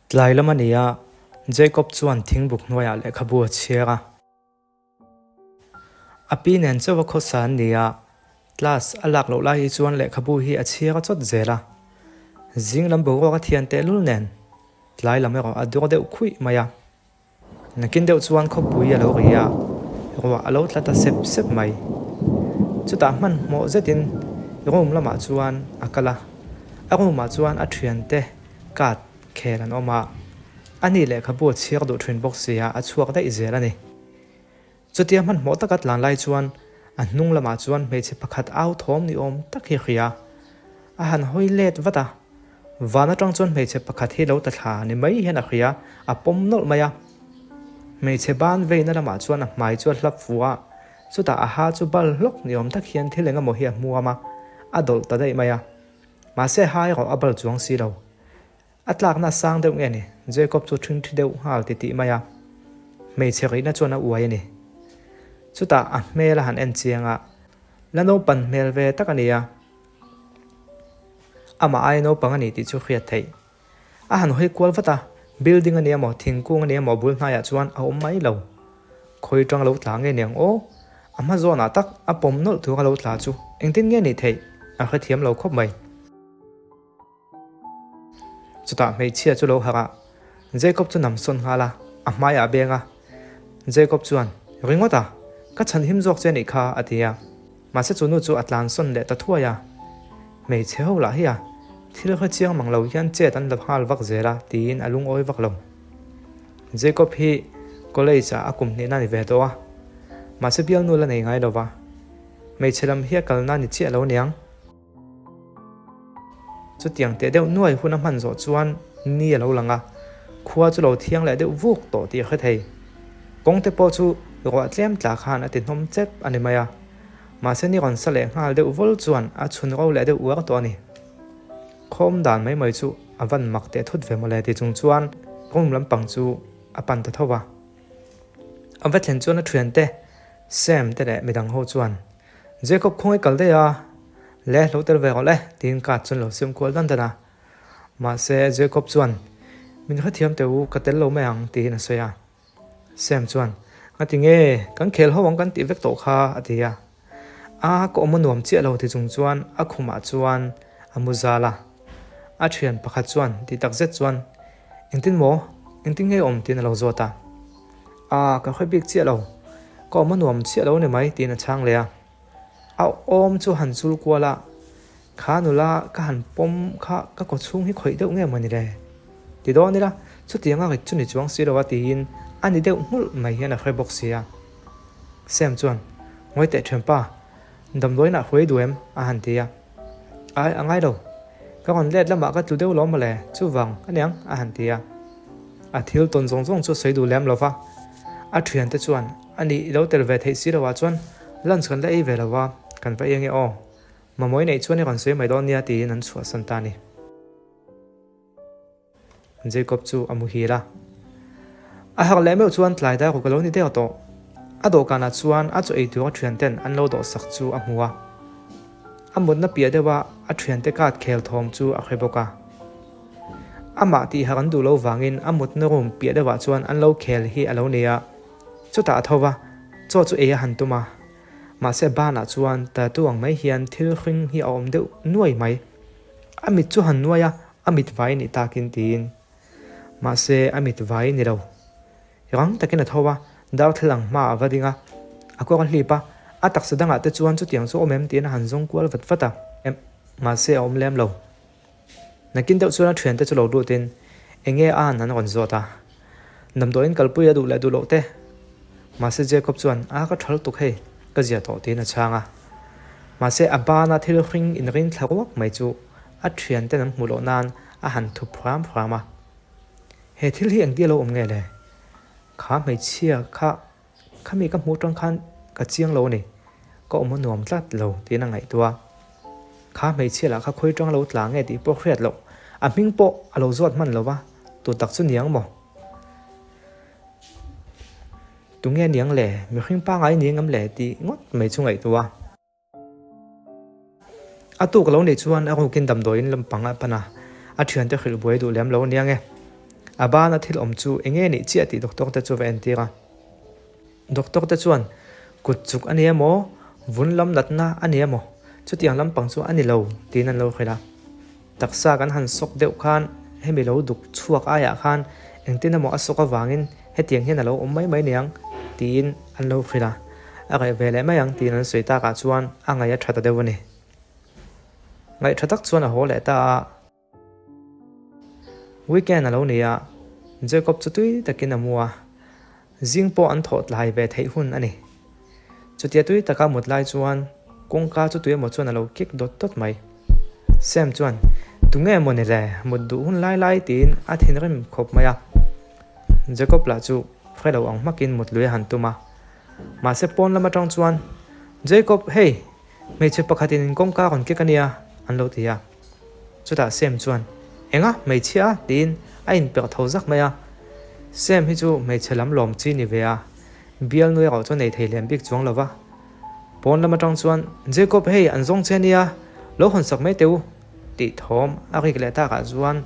tlai lama nia Jacob chuan thingbuk hnuaiah lehkhabu a chhianga api nen chawa khosan nia class alak lo lai hi chuan lehkhabu hi a chhianga chot zela zinglam bo ka thian te lul nen tlai lam ero aduk deuh khui maya nakin deuh chuan khopui a lo ria ro a lo tlata sep sep mai chuta man mo zetin rom lama chuan akala aroma chuan a thian te kat khelan oma ani lehkhabu chhiak du thin box sia a chuak dai zela ni chutia man mo takat lan lai chuan a hnung lama chuan meiche pakhat au thom ni om tak hi khia a han hoi let wata wana tang chuan meiche pakhat hi lo ta thla ni mai hian a khia a pom nol maya meiche ban veina lama chuan a hmai chuan hlap fuwa chuta a ha chu bal hlok ni om tak hian thilenga mo hi a muama a dol ta dai maya ma se hai ro abal chuang si lo atlak na sang deuh nge ni Jacob chu thing thi deuh hal ti ti maya meiche reina chuan a uai ni chuta a hmela han en chianga lano pan hmel ve takania ama ai no pangani ti chu khriat thei a han hoi kwal wata building ania mo thingkung ania mo bul hnaya chuan a om mai lo khoi tang lo tlang nge neng o ama zona tak a pom nol thu lo tla chu engtin nge ni thei a khathiam lo khop mai chuta mei chia chu lo hara Jacob chu nam son hala a hmaya benga Jacob chuan ringota ka chan him jok chen ikha atia ma se chunu chu atlan son le ta thuaya mei cheu la hiya thil kha chiang manglo hian che tan la hal wak zera tin alung oi wak lo Jacob hi college a akum ni na ni ve to a ma se bial nu la nei ngai lova mei chelam hi kalna ni che lo niang chu tiang te deuh nuai huna man zo chuan ni lo langa khuwa chu lo thiang le deuh vuk to ti kha thei kong te po chu ro tlem tla khan atin hom chep ani maya ma se ni ron sale ngal deuh vol chuan a chhun ro le deuh uar to ni khom dan mai mai chu avan mak te thut ve mo le ti chung chuan rom lampang chu apan ta thowa avat thlen chuan a thian te sem te le midang ho chuan Jacob khoi kal de ya le lo tel ve le tin ka chun lo sim kol dan dana ma se Jacob chuan min kha thiam te u ka tel lo mayang ti na soya sem chuan atinge kan khel howang kan ti vek to kha atia a ko omunom che lo ti chung chuan a khuma chuan amuzala a thian pakhat chuan ti tak zet chuan engtin nge om tin lo zota a ka khoi bik che lo ko omunom che lo ne mai tin a chang le a om chu han chul kwala khanula ka han pom kha ka ko chung hi khoi deuh nge mani re ti do ni la chu tianga ri chu ni chuang si lo wa ti in ani deuh hmul mai hian a khoi box sia sem chuan ngoi te thempa dam loina hoi duem a han tia ai angai do ka kon let lama ka tu deuh lo ma le chu wang aniang a han tia a thil ton zong zong chu sei du lem lova a thian te chuan ani lo tel ve thei si lo wa chuan lunch kan la ei ve lawa kan pa enge o mamoi nei chuan kan sei mai don nia ti nan chua santani Jacob chu amu hira a hak le meu chuan tlai da ko lo ni te to a do kana chuan a chu ei tu thian ten an lo do sak chu a muwa amut na pia dewa a thian te kat khel thom chu a kheboka ama ti hakan du lo wangin amut na rum pia dewa chuan an lo khel hi alo nia chuta thowa chu e han tuma ma se bana chuan ta tuang mai hian thil hring hi om deuh nuai mai amit chu han nuaya amit vai ni takin tin ma se amit vai ni lo rang takin a thowa daw thlang ma avadinga ako kan hlipa atak sadanga te chuan chu tiang chu omem tin han zong kwal vat vata em ma se om lem lo nakin deuh chuan a thian te chu lo du tin enge a nan ron zota namdoin kalpui adu le du lo te ma se Jacob chuan a ka thal tuk hei ka zia to tin a changa ma se abana thil hring in ring thlawak mai chu a thian te nam mulo nan a han thu phram phrama he thil hi angdi lo om nge le kha mai chia kha mi ka mu tang khan ka chiang lo ni ko om nuam tlat lo tin a ngai tua kha mai chia la kha khoi tang lo tla nge ti po khriat lo a ming po a lo zot man lo wa tu tak chu niang mo tu nghe niang le mi khing pa ngai niang am le ti ngot mai chu ngai tua a tu ka lo nei chuan a ko kin dam doin lampanga pana a thian te khil boi du lem lo niang e aba na thil om chu enge ni chi ati doctor te chu ven tira doctor te chuan kutchuk ani emo vunlam natna ani emo chutiang lampang chu ani lo tin an lo khela taksa kan han sok deuh khan hemi lo duk chuak aya khan engtin emo asoka wangin hetiang hian alo mai mai niang tin an lo khela akai vele mayang tin an soita ka chuan angaya thata dewani ngai thatak chuan a hole ta weekend alo nia Jacob chutui takin amua jingpo an thot lai ve thei hun ani chutia tui taka mutlai chuan kongka chutui mo chuan alo kik dot tot mai sem chuan tunge mo ne le mudu hun lai lai tin a thin rim khop maya Jacob la chu phelo ang makin mutlui han tuma ma se pon lama tang chuan Jacob hey me che pakhatin kongka kon kekania an lo tia chuta sem chuan enga me chia tin a in per thozak maya sem hi chu me chelam lom chi ni ve a bial noi ro chu nei theilem bik chuang lova pon lama tang chuan Jacob hey an zong chenia lo hon sak me teu ti thom a ri kle ta ka chuan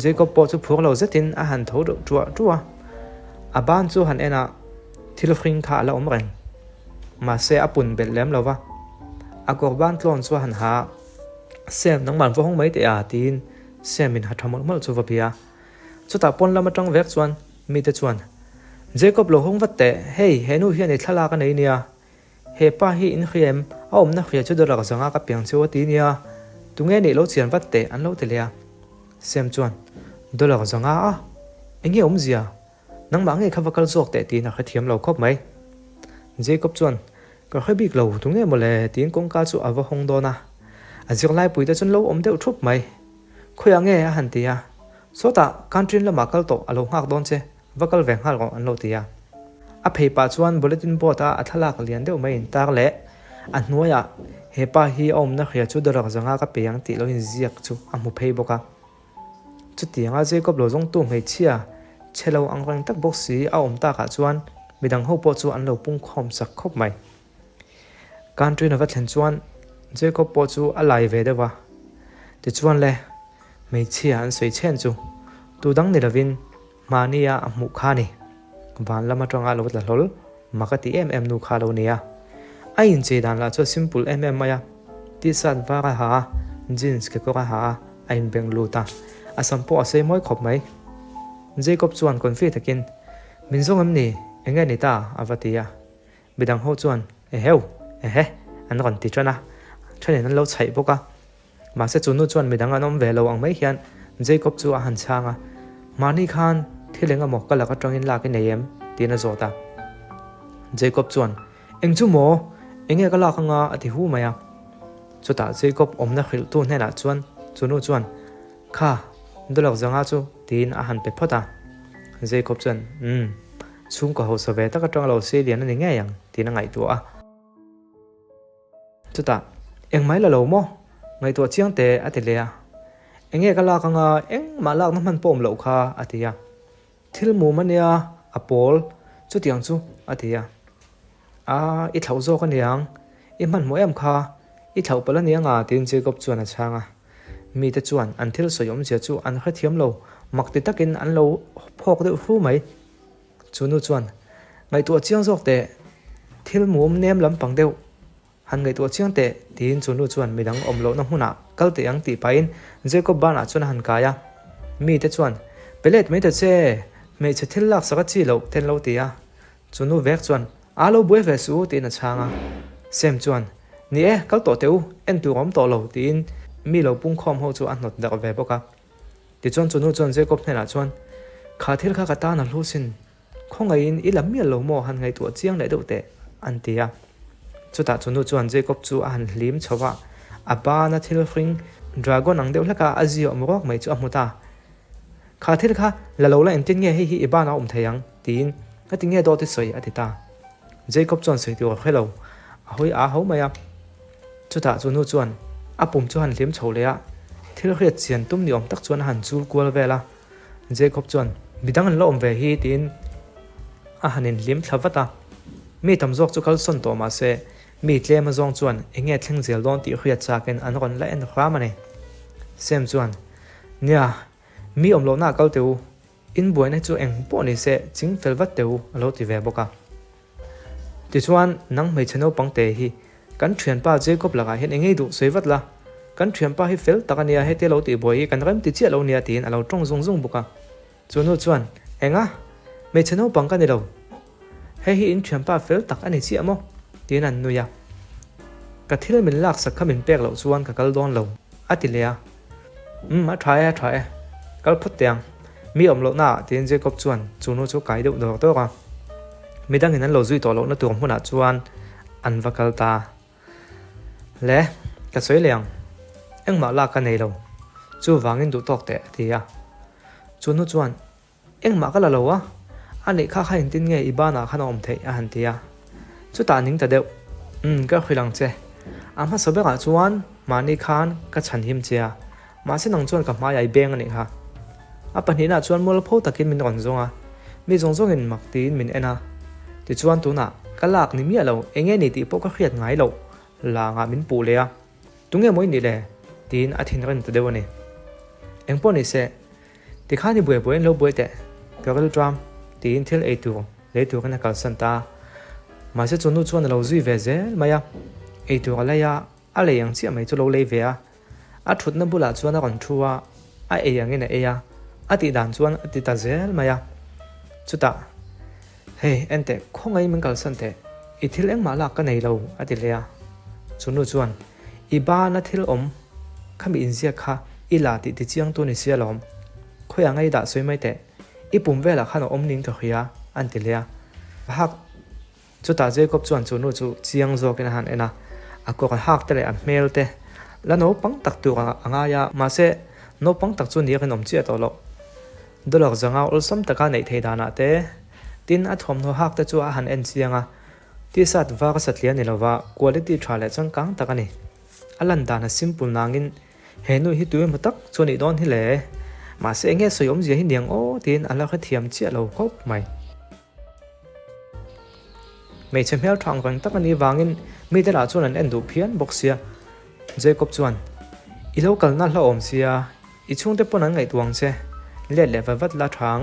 Jacob po chu phur lo zetin a han tho tua a ban chu han ena thil fring kha la om reng ma se apun bel lem lova a kor ban tlon chu han ha sem nang man vo hong mai te a tin sem in hathamol mal chu vapia chuta pon lama tang vek chuan mi te chuan Jacob lo hong vatte hey henu hian ni thala ka nei nia he pa hi in khiem a om na khia chu dora ka zanga ka piang chu ti nia tunge ni lo chian vatte an lo telia sem chuan dora ka zanga a engi om zia nang ma nge khavakal zok te ti na khathiam lo khop mai Jacob chuan ka khabik lo tunge mole tin kongka chu awa hong dona azir lai puita chun lo om deuh thup mai khoya nge a han tia sota country la makal to alo hak don che vakal veng hal ro an lo tia a pheipa chuan bulletin board a athalak lian deuh mai in tar le a hnuaya hepa hi om na khia chu dorak zanga ka peyang ti lo in ziak chu a mu phei boka chutianga Jacob lo jong tu mei chia chelo angrang tak boxi a om ta ka chuan midang ho po chu an lo pung khom sak khop mai country na va thlen chuan Jacob po chu a lai ve dewa ti chuan le mei chia an soi chen chu tu dang ni lavin mania a mu kha ni van lama tanga lo la lol makati nu kha lo nia a in che dan la chu simple maya ti san va ka ha jeans ke ko ka ha a in beng lu ta a sampo a sei moi khop mai Jacob chuan konfi takin min zong am ni enga ni ta avatia bidang ho chuan heu he an ron ti chana thane nan lo chai boka ma se chunu chuan midang anom ve lo ang mai hian Jacob chu a han changa mani khan thilenga mokala ka tangin la ke neyem tina zota Jacob chuan engchu mo enge kala khanga ati hu maya chuta Jacob omna khil tu hena chuan chunu chuan kha dolak zanga chu tin a han pe phota Jacob chuan chung ko ho so ve ta ka tang lo se lian ani nge yang tina ngai tu a chuta eng mai la lo mo ngai to chiang te atelea enge kala khanga eng malak na man pom lo kha atia thil mu mania apol chu tiang chu atia a I thau zo ka niang I man mo em kha I thau pala nianga tin Jacob chuan a changa mi te chuan an thil soyom che chu an khathiam lo makti takin an lo phok de hu mai chunu chuan ngai to chiang zok te thil mum nem lam pang deu han ngai to chiang te tin chunu chuan midang omlo na huna kalte ang ti pain Jacob bana chuan han kaya mi te chuan pelet me te che me che thil lak saka chi lo ten lo tia chunu vek chuan alo bue ve su tin a changa sem chuan ni e kal to teu en tu rom to lo tin mi lo pung khom ho chu an not da ve boka ti chuan chunu chuan Jacob hena chuan kha thil kha ka ta na hlusin khongai in ilam mi lo mo han ngai tu chiang le do te an tia chuta chunu chuan Jacob chu an hlim chowa aba na thil fring dragon ang deuh laka azio morok mai chu amuta kha thil kha la lo la entin nge hi iba na thayang tin ati nge do ti soi atita Jacob chuan soi tu hello ahoi a ho maya chuta chunu chuan apum chu han hlim chho le a thil khriat chian tum ni om tak chuan han chul kwal vela Jacob chuan bidang an lo om ve hi tin a hanin hlim thlawata mi tamzok chu kal son to ma se mi tlem azong chuan enge thleng zel don ti khriat chaken an ron la en khramane sem chuan nia mi omlo na kal teu in buai ne chu eng po ni se ching fel wat teu alo ti ve boka ti chuan nang mei cheno pangte hi kan thian pa Jacob laga hen engei du soiwat la kan thian pa hi fel takania he te lo ti boi kan rem ti che lo nia tin alo tong zung zung boka chunu chuan enga mei cheno pang ka ni lo he hi in thian pa fel tak ani chi amo tin an nuya ka thil min lak sak khamin pek lo chuan ka kal don lo atilea a try kal phut tiang mi om lo na tin Jacob chuan chunu chu kai deuh dor to ka midang in an lo zui to lo na tur hmuna chuan an vakal ta le ka soi liang engma la ka nei lo chu wangin du tok te tia chunu chuan engma ka la lo wa ani kha kha in tin nge ibana khana om thei a han tia chu ta ning ta deuh ka khilang che ama sobe ga chuan mani khan ka chan him chia ma se nang chuan ka ma yai beng ani ha a panina chuan mol pho takin min ron zonga mi zong in mak tin min ena ti chuan tu na kalak ni mi alo enge ni ti po ka khiat ngai lo la nga min pu le a tunge moi ni le tin a thin ran ta dewani engpo ni se ti khani bue lo bue te kagal tram tin thil e tu le tu kana kal santa ma se chunu chuan lo zui ve zel maya e tu ala ya ale yang chi mai chu lo le ve a thut na bula chuan a kon thuwa a e yang ina e ya ati dan chuan ati ta zel maya chuta hey ente khongai min kal sante I thil eng ma lak ka nei lo ati lea chunu chuan iba na thil om khami inzia kha ila ti ti chiang tu ni sia lom khoya ngai da soi mai te ipum vela khana om ning ka khia anti lea hak chuta Jacob chuan chunu chu chiang zo ken han ena ako ka hak tele a mel te la no pang tak tu anga ya ma se no pang tak chu ni ka nom chi to lo dolok zanga ul sam taka nei thei dana te tin a thom no hak ta chu a han en chianga ti sat va ka satlian ni lova quality thale chang kang takani alan dana simple nangin henu hi tu matak choni don hi le ma se nge soyom je hi niang o tin ala kha thiam chi lo khop mai mei chemel thang rang takani wangin mi te la chuan an endu phian boxia Jacob chuan I local na hla om sia I chung te pon an ngai tuang che le le va vat la thang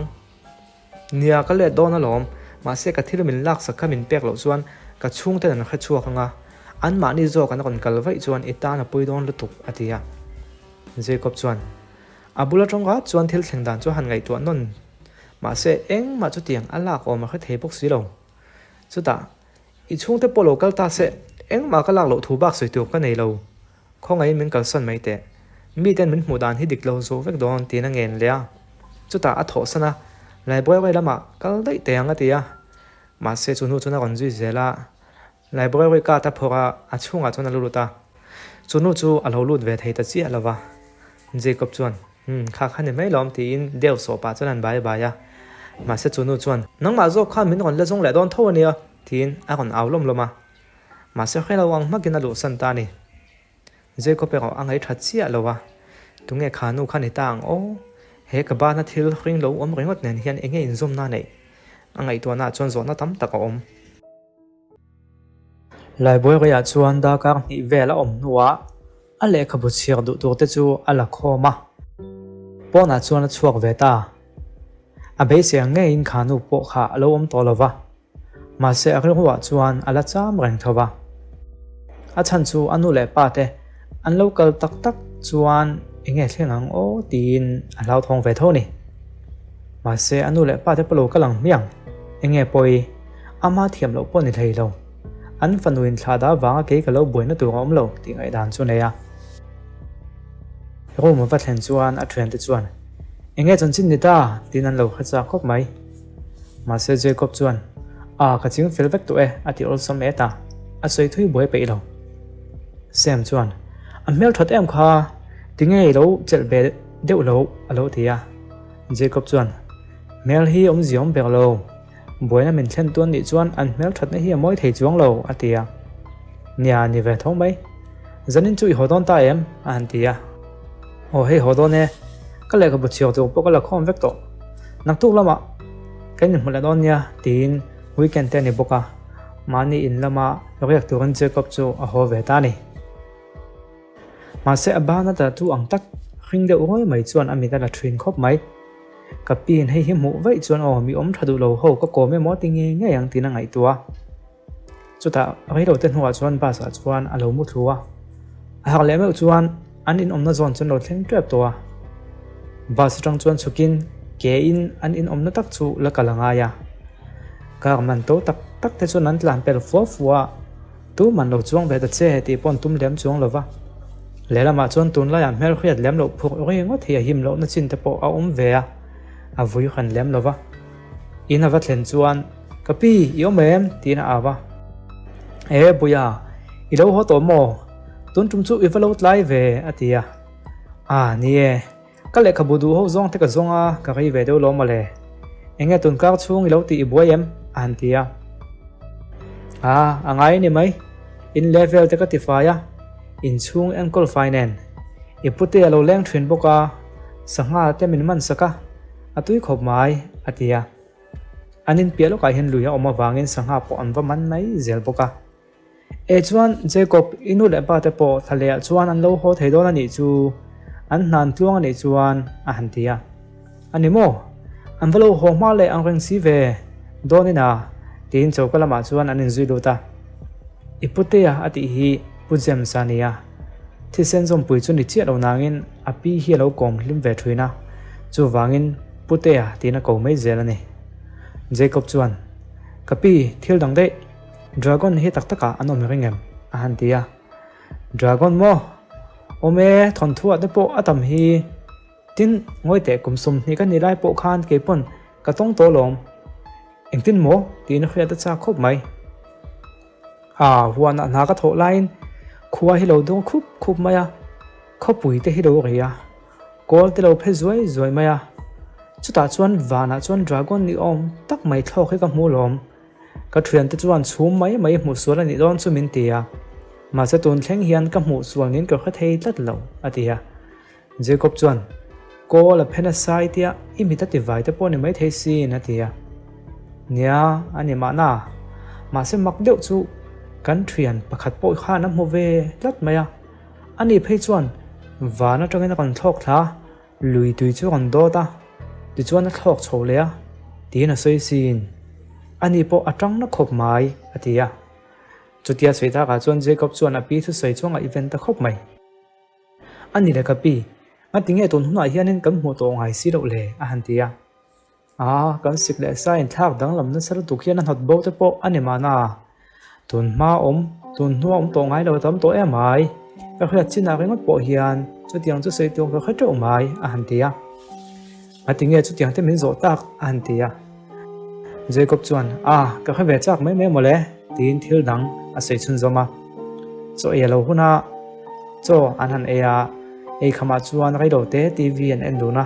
nia ka le don alom ma se ka thil min lak sakha min pek lo chuan ka chung te an kha chuak anga an ma ni zo kan kon kal vai chuan itana pui don lutuk atia Jacob chuan abula tonga chuan thil thlengdan chu han ngai tu non ma se eng ma chu tiang ala ko ma kha thei bok si lo chuta I chung te polo kal ta se eng ma ka lak lo thu bak soi tu ka nei lo khongai min kal san mai te mi ten min hmudan hi dik lo zo vek don tin a ngen lea chuta a tho sana lai boy wai lama kal dai te anga tia ma se chunu chuna kon zui zela lai boy wai ka ta phora a chunga chuna luluta chunu chu a lo lut ve thei ta chi alawa Jacob chuan kha khani mai lom tin deu so pa chuan bai bai ya ma se chunu chuan nang ma zo kha min kon le jong le don tho ania tin a kon awlom loma ma se khela wang makina lu san ta ni Jacob pe angai that chi alawa tunge khanu khani tang o he ka ba na thil hring lo om ringot nen hian enge in zum na nei angai to na chon zo na tam tak om lai boy ya chuan da ka ni vela om nuwa a le kha bu chiar du tu te chu ala khoma pona chuan a chuak ve ta a be se nge in khanu po kha lo om to lova ma se a ringwa chuan ala cham reng thowa a chan chu anu le pa te an local tak tak chuan enge thlengang o tin a lau thong ve thoni ma se anu le pa te palo kalang miang enge poi ama thiam lo pon ni thei lo an fanuin thada wanga ke ka lo boina tu om lo ti ngai dan chu neya ro ma va thlen chuan a thlen te chuan enge chan chin ni ta tin an lo khacha khop mai ma se Jacob chuan a ka ching fel vek tu e ati ol som eta a soi thui boi pe lo sem chuan a mel thot em kha tinge lo chel be deuh lo alo tia Jacob chuan mel hi om ziom be lo boina min thlen tuan ni chuan an mel thot na hi moi thei chuang lo atia nia ni ve thong mai zanin chui hodon ta em an tia o hei hodon ne ka le ka bu chiao tu po ka la khom vek to nak tu lama kan ni mula don nia tin weekend te ni boka mani in lama riak tu ran Jacob chu a ho ve ta ni ma se abana ta tu ang tak hring de oi mai chuan ami ta la thrin khop mai cái pin hay hiểm mũ vậy chuan mi om thadu lo ho có me mo tinge nghe yang tin ngai tua chu ta ai lo ten huwa chuan ba sa chuan alo mu thua hak le me chuan an in om na zon chuan lo thleng trap tua ba sa tang chuan chukin ke in an in om na tak chu la kalanga ya ka man to tak tak te chuan an tlan pel fuwa tu man lo chuang ve ta che ti pon tum lem chuang lova lelama chuan tun la yan mel khiat lem lo phuk ri ngot hi him lo na chin te po a om ve a vui khan lem lova in ava thlen chuan kapi yo mem tin awa e buya i lo ho to mo tun tum chu i valo tlai ve atia nie ka le khabudu ho zong te ka zonga ka ri ve do lo male enge tun kar chung i lo ti boyem an tia angai ni mai in level te ka ti fa ya in chung ankle finance ipute lo leng thrin boka sanga te min man saka atui khop mai atia anin pialo ka hen luya oma wangin sanga po anwa man mai zel boka e chuan Jacob inu le pa te po thale chuan an lo ho theidon ani chu an nan tluang ani chuan a hantia animo an valo ho ma le ang reng si ve donina tin chokalama chuan anin zui luta ipute ya ati hi pujem sania thisen zom pui chu ni che lo nangin api hi lo kom lim ve thuina chu wangin putea tina ko mai zelani Jacob chuan kapi thil dang de dragon hi tak taka anom ringem ahantia dragon mo ome thon thua de po atam hi tin ngoi te kumsum ni kan ni lai po khan ke pon ka tong to lom engtin mo tin khya ta cha khop mai huan na ka tho line khuwa hi lo dong khup maya khopui te hi lo ria kol te lo phe zoi maya chuta chuan vana chuan dragon ni om tak mai thlok he ka mu lom ka thian te chuan chhum mai mu sual ani don chu min tia ma se tun thleng hian ka mu sual nin ka kha thei tlat lo atia Jacob chuan kol a phena sai tia imita ti vai te pon ni mai thei si na tia nia ani ma se mak deuh chu kan thian pakhat poi kha na mu ve tlat maya ani phei chuan vana tangena kan thlok thla lui tui chu kan do ta ti chuan a thlok chho le a ti na sei sin ani po atang na khop mai atia chutia seita ka chuan Jacob chuan a pi thu sei chunga event ta khop mai ani le ka pi atinge ton huna hianin kan mu to ngai si lo le a hantia kan sik le sa in thak dang lam na sar tu khian an hot bo te po ani mana tun ma tun nu om to ngai lo tam to mai ka khia china rengot po hian chutiang chu sei tu ka khato mai a hantia atinge chutiang te min zo tak a hantia Jacob chuan ka kha ve chak mai me mole tin thil dang a sei chun zoma cho e lo huna cho an han e khama chuan rai do te TV an enduna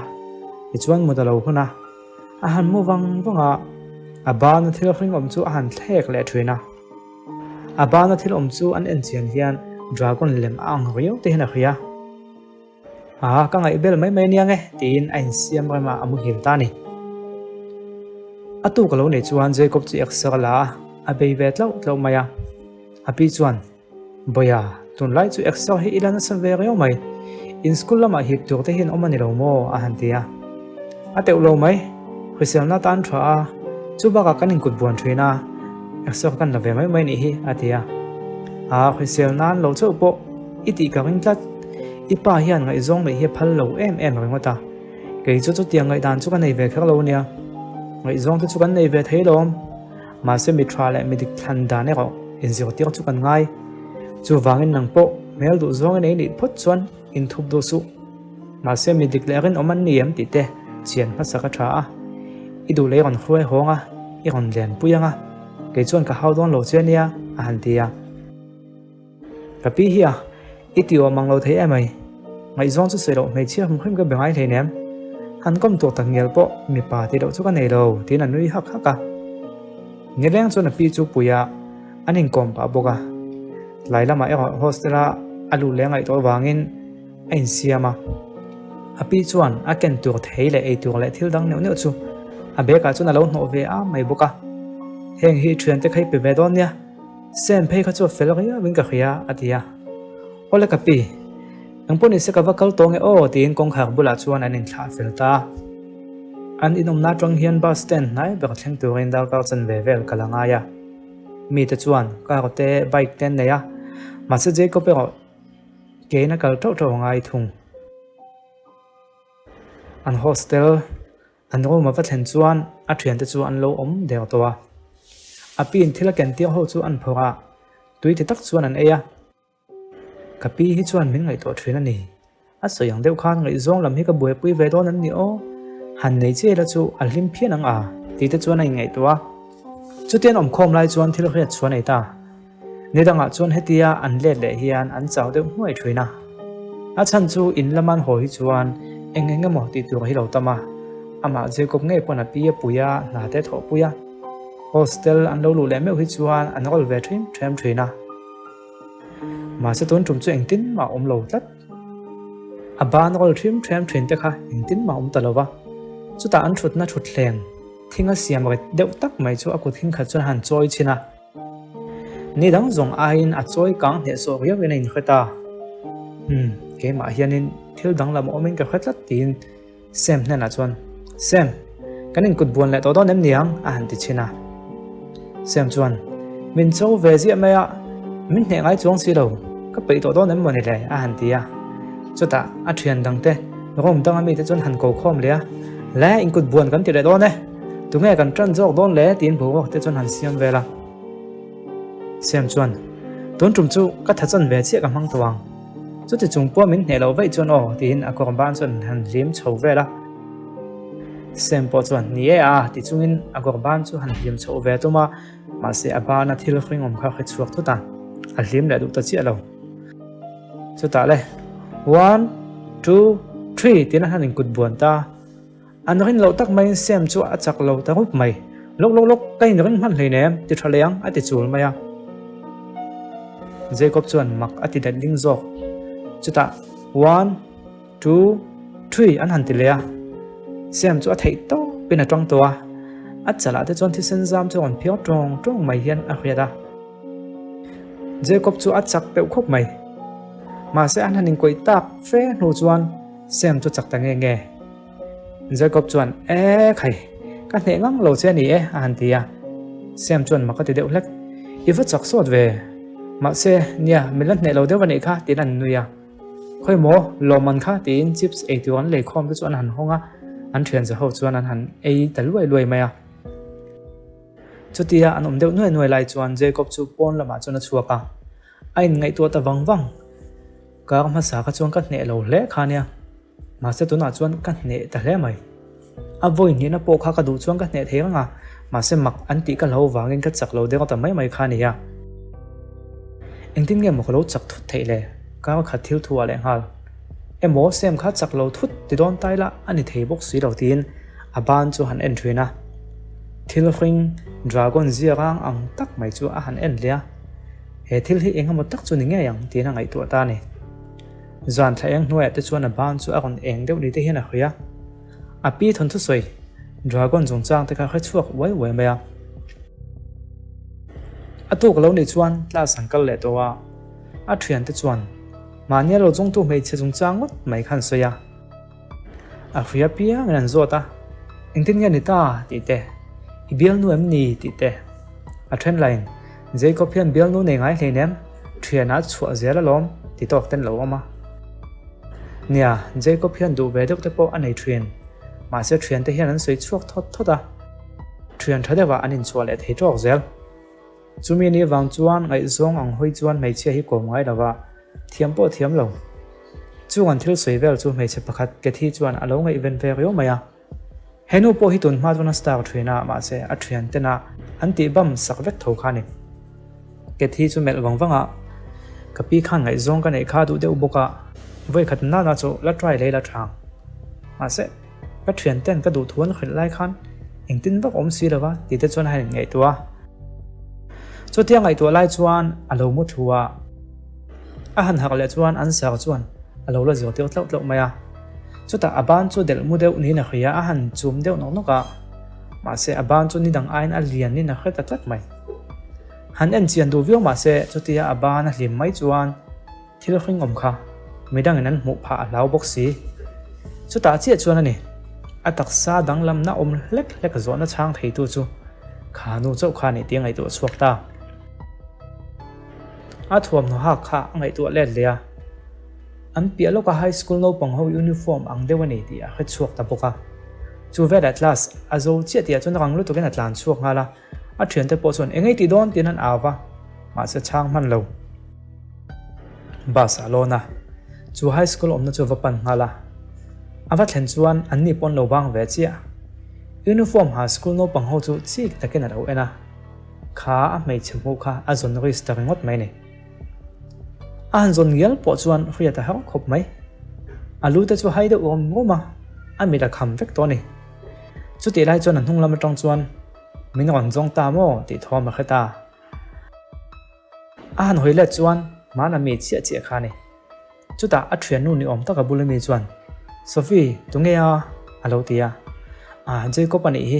i chuan mu da lo huna a han mu wanga aban thil hring om chu a han thlek le thuina abana thil om chu an en chian hian dragon lem ang riau te hena khia ka ngai bel mai niang tin ain siam ma amu hil ta ni atu kalo ne chuan Jacob chi exala a be vet lo maya api chuan boya tun lai chu exal hi ilana san ve riau mai in school lama hi tur te hin omani lo mo a hantia ateu lo mai khrisel na tan tha chu ba ka kanin kut buan thuina exal kan la ve mai ni hi atia khrisel nan lo chu po iti ka ring tlat ipa hian ngai zong mai hi phal lo em ringota ke chu tiang ngai dan chu kan nei ve khak lo nia ngai zong te chu kan nei ve thei lom ma se mi thra le mi dik than da ne ro in zio tiang chu kan ngai chu wangin nang po mel du zong nei ni phut chuan in thup do su ma se mi dik le rin oman niam ti te chian ma saka tha idu le ron khruai honga i ron len puyanga ke chuan ka haudon lo chenia a hantia kapi hiya itio manglo thei amai ngai zong chu selo mai chia hum ka bengai thei nem han kom to tak ngel po mi pa ti do chu ka nei lo tin anui hak haka ngeleng chu na pi chu puya anin kom pa boka lailama e hostela alu lengai to wangin ain siama api chuan a ken tur thei le e tur le thil dang neu chu a beka chu na lo no ve a mai boka heng hi thian te khai pe ve don nia sem phei kha chu fel ria wing ka khia atia ole kapi ang poni se ka vakal tonge tin kong khak bula chuan anin thla felta an inom na trong hian bus stand nai bek thleng turin dal kal chan ve vel kalanga ya mi te chuan ka te bike ten ne ya ma se je ko pe ke na kal tho ngai thung an hostel an ro ma va thlen chuan a thian te chu an lo om der towa a pin thila ken ti ho chu an phora tui te tak chuan an eya kapi hi chuan min ngai to thrin ani a soyang deuh khan ngai zong lam hi ka buai pui ve don an ni o han nei che la chu a hlim phian ang a ti te chuan ai ngai towa chu ten om khom lai chuan thil hriat chuan ai ta ni danga chuan hetia an le le hian an chau deuh hnuai thina a chan chu in laman ho hi chuan engenga mo ti tur hi lo tama ama Jacob nge pona pia puya na te tho puya hostel an lo lu le me hi chuan an rol ve threm thina ma se ton tum chu eng tin ma om lo tlat a ban rol threm thin te kha eng tin ma om talowa chu ta an thut na thut thleng thinga siam ret deuh tak mai chu a kut hin kha chuan han choi china ni dang zong a in a choi kang he so riak in khata ke ma hianin thil dang lam omin ka khatlat tin sem hna na chuan sem kanin kut buan le to don em niang a han ti china sem chuan min chau ve zia maya min ne ngai chuang si lo ka pei to don em moni le a han tia chuta a thian dang te rom dang ami te chuan han ko khom le la in kut buan kan ti le don ne tu nge kan tran jok don le tin bu te chuan han siam vela sem chuan ton tum chu ka tha chan ve che ka mang tuang chu ti chung po min ne lo vai chuan o tin a ko ban chuan han lim chho vela sem po chuan ni a ti chungin a ko ban chu han lim chho ve tuma ma se aba na thil hring om kha khe chuak thu ta a lim le du ta chi alo chu ta le 1 2 3 tin han in kut buan ta an rin lo tak mai sem chu a chak lo ta rup mai lok kai rin man hle ne ti thaleang a ti chul maya Jacob chuan mak ati dat ling zo chuta 1 2 3 an han ti le sem chu a thei to pin a tong to a chala te chon thi sen jam chu on phiao tong mai hian a hriata Jacob chu a chak pe khop mai ma se an hanin koi tak fe nu chuan sem chu chak ta nge Jacob chuan khai ka ne ngang lo che ni an tia sem chuan ma ka ti deuh hlek i va chak sot ve ma se nia milan ne lo deuh ani kha tin an nuya khoi mo lo man kha tin chips e tuan le khom te chuan han honga an thian za ho chuan an han ei talwai maya chutia an om deuh nuai lai chuan Jacob chu pon lama chuan a chuaka ain ngai tu ta wang ka ma sa ka chuan ka ne lo hle khania ma se tuna chuan ka ne ta hle mai a voi ni na po kha ka du chuan ka ne thega ma se mak an ti ka lo wangin ka chak lo de ta mai khania engtin nge mo lo chak thut theile ka kha thil thuwa le hal emo sem kha chak lo thut ti don taila ani thei bok si lo tin aban chu han en thina thil hring dragon zia rang ang tak mai chu a han en lia he thil hi engam tak chu ni nge yang ti na ngai tu ta ni zan thlayang hnuai te chuan aban chu a ron eng deuh ni te hian a hria a pi thon thu soi dragon zong chang te kha kha chuak wai maya atuk lo ni chuan tla sangkal le towa a thian te chuan mania lo jong tu mei che jong chang ngot mai khan soya a hria pia ngan zota engtin nge ni ta ti te i bial nu em ni ti te a trend line Jacob hian bial nu nei ngai hlenem thiana chua zela lom ti tok ten lo ama nia Jacob hian du ve deuh te po anei thian ma se thian te hian an soi chuak thota thian thadewa anin chua le thei tok zel chumi ni wang chuan ngai zong ang hoi chuan mei che hi kom ngai dawa thiam po thiam lo chuan thil soi vel chu mei che pakhat ke thi chuan alo ngai ven ve rio maya henu po hi tun ma chuan star thina ma se a thian te na an ti bam sak vek tho khani ke thi chu mel wangwanga kapi khan ngai zong ka nei kha du deuh boka voi khat na na chu la try le la thang ma se ka thian ten ka du thuan khil lai khan engtin vak om si lawa ti te chuan hai ngai tua chu tiang ngai tua lai chuan alo mu thuwa a han hak le chuan an sar chuan alo la zio teu tlau maya chuta aban chu del mu deuh ni na khia a han chum deuh nok ka ma se aban chu ni dang ain a lian ni na khata tlat mai han en chian du viau ma se chutia aban a hlim mai chuan thil hring om kha midang an mu pha lau box si chuta chi chuan ani ataksa danglam na lek lek zo na chang thei tu chu khanu chau kha ni tiang ai tu chuak ta a thuam no ha kha ngai tu le le an pia lo ka high school no pang ho uniform ang dewani ti a kha chuak ta boka chu ve at last azo che ti a chon rang lu tu gen atlan chuak ngala a thian te po chon engai ti don tin an awa ma se chang man lo Barcelona chu high school om na chu vapan ngala awa thlen chuan an ni pon lo bang ve chia uniform ha school no pang ho chu chik taken aro ena kha a mei chemu kha a zon register ngot mai ne an zon yel po chuan hria ta ha khop mai alu te chu haida om ngoma a mi da kham vek to ni chu ti lai chuan an hung lam tong chuan min ron jong ta mo ti thom ma khata an hoile chuan mana mi chia chia kha ni chu ta a thian nu ni om ta ka bulami chuan Sophie tungeya alo tia Jacob ani hi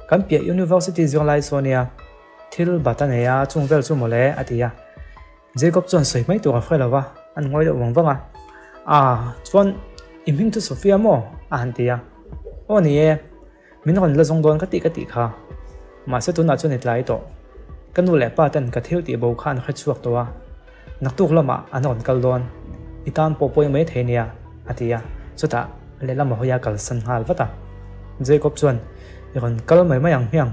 kampia university zonglai sonia thil bataneya chungvel chu mole atia Jacob chon soi mai tu ka khelawa an ngoi do wangwanga chuan imhing tu Sophia mo an tia oni e min ron la zong don ka ti kha ma se tu na chu ni tlai to kanu le pa tan ka thil ti bo khan kha chuak to wa naktuk lama anon kal don itan popoi mai thenia atia chuta le lama hoya kal san hal wata Jacob chuan iron kal mai mayang hiang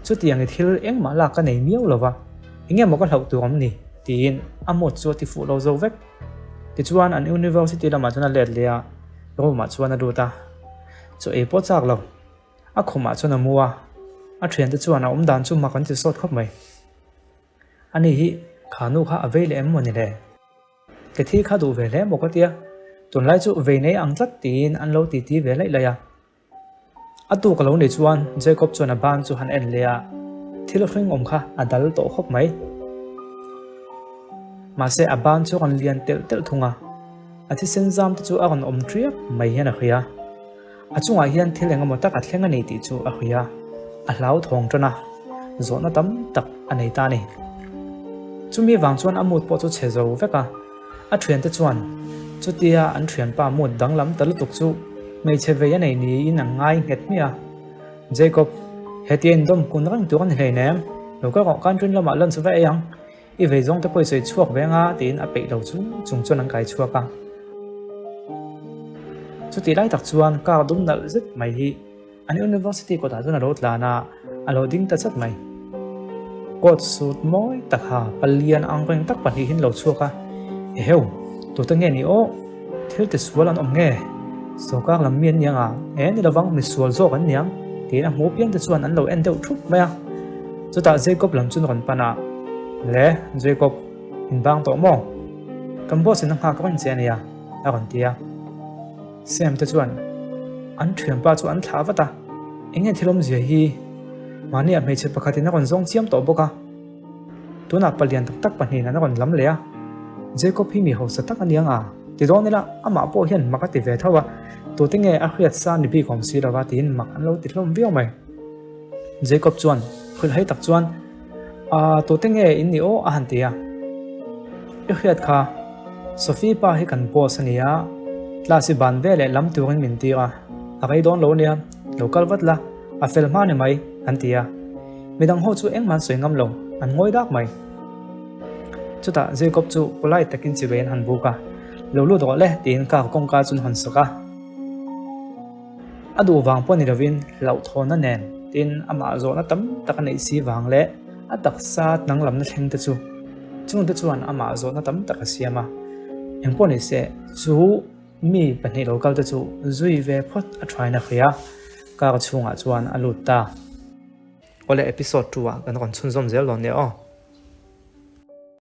chuti ang thil eng ma la ka nei miau lova inge mo ka hlau tu om ni tin amot chu ti fu lo zo vek ti chuan an university lama chuna let lea ro ma chuan adu ta chu e po chak lo a khoma chuna muwa a thian te chuan a om dan chu ma kan ti sot khop mai ani hi khanu kha avail em mo ni le ke thi kha du ve le mo ka tia tun lai chu ve nei ang tlat tin an lo ti ve lai la ya atu ka lo ni chuan Jacob chuan a ban chu han en lea thil hring om kha adal to khop mai ma se a ban chu kan lian tel tel thunga athi senzam chu a kan om triap mai hian a khia a chunga hian thil engemaw tak a thlenga nei ti chu a khia a hlau thong tana zona tam tak anei ta ni chumi wang chuan amut po chu chezo veka a thian te chuan chutia an thian pa mut danglam tal tuk chu mei cheve ya nei ni in angai nget mia Jacob hetien dom kun rang tu kan hlei nem lo ka kan trin lama lan chu ve yang i ve jong te poi sei chuak venga tin a pe lo chu chung chuan ang kai chuaka chuti lai tak chuan ka dum nal zet mai hi an university ko ta chuna lo tlana alo ding ta chat mai kot sut moi takha palian ang reng tak pani hin lo chuaka heu tu ta nge ni o thil te sual an om nge so ka lam mian yang ni lawang mi sual zo kan niang tin a mo pian te chuan an lo en deuh thup mai chuta Jacob lam chun ron pana le Jacob in bang to mo kan bo sin ha ka kan che nia a kan tia sem te chuan an thiam pa chu an thla wata enge thilom zia hi mani a mei che pakhatin a kon zong chiam to boka tuna palian tak tak pani na kon lam le Jacob hi mi ho sa tak aniang ti don nila ama po hian makati ve thawa tu tinge a khriat sa ni bi kom si lawa tin mak an lo ti hlom viau mai Jacob chuan khul hai tak chuan tu tinge in ni o a han tia i khriat kha Sophie pa hi kan boss ania klasi ban ve le lam turin min tira a kai don lo nia local watla a fel ma ni mai an tia midang ho chu engman soingam lo an ngoi dak mai chuta Jacob chu polai takin chi ven han buka lo lu do le tin ka kong ka chun han saka adu wang pon ni rovin lau thona nen tin ama zo na tam tak nei si wang le a tak sa nang lam na thleng te chu chung te chuan ama zo na tam tak siama eng pon ni se chu mi pani local te chu zui ve phot a try na khia ka chunga chuan alut ta ole episode 2 kan kon chun zom zel lon ne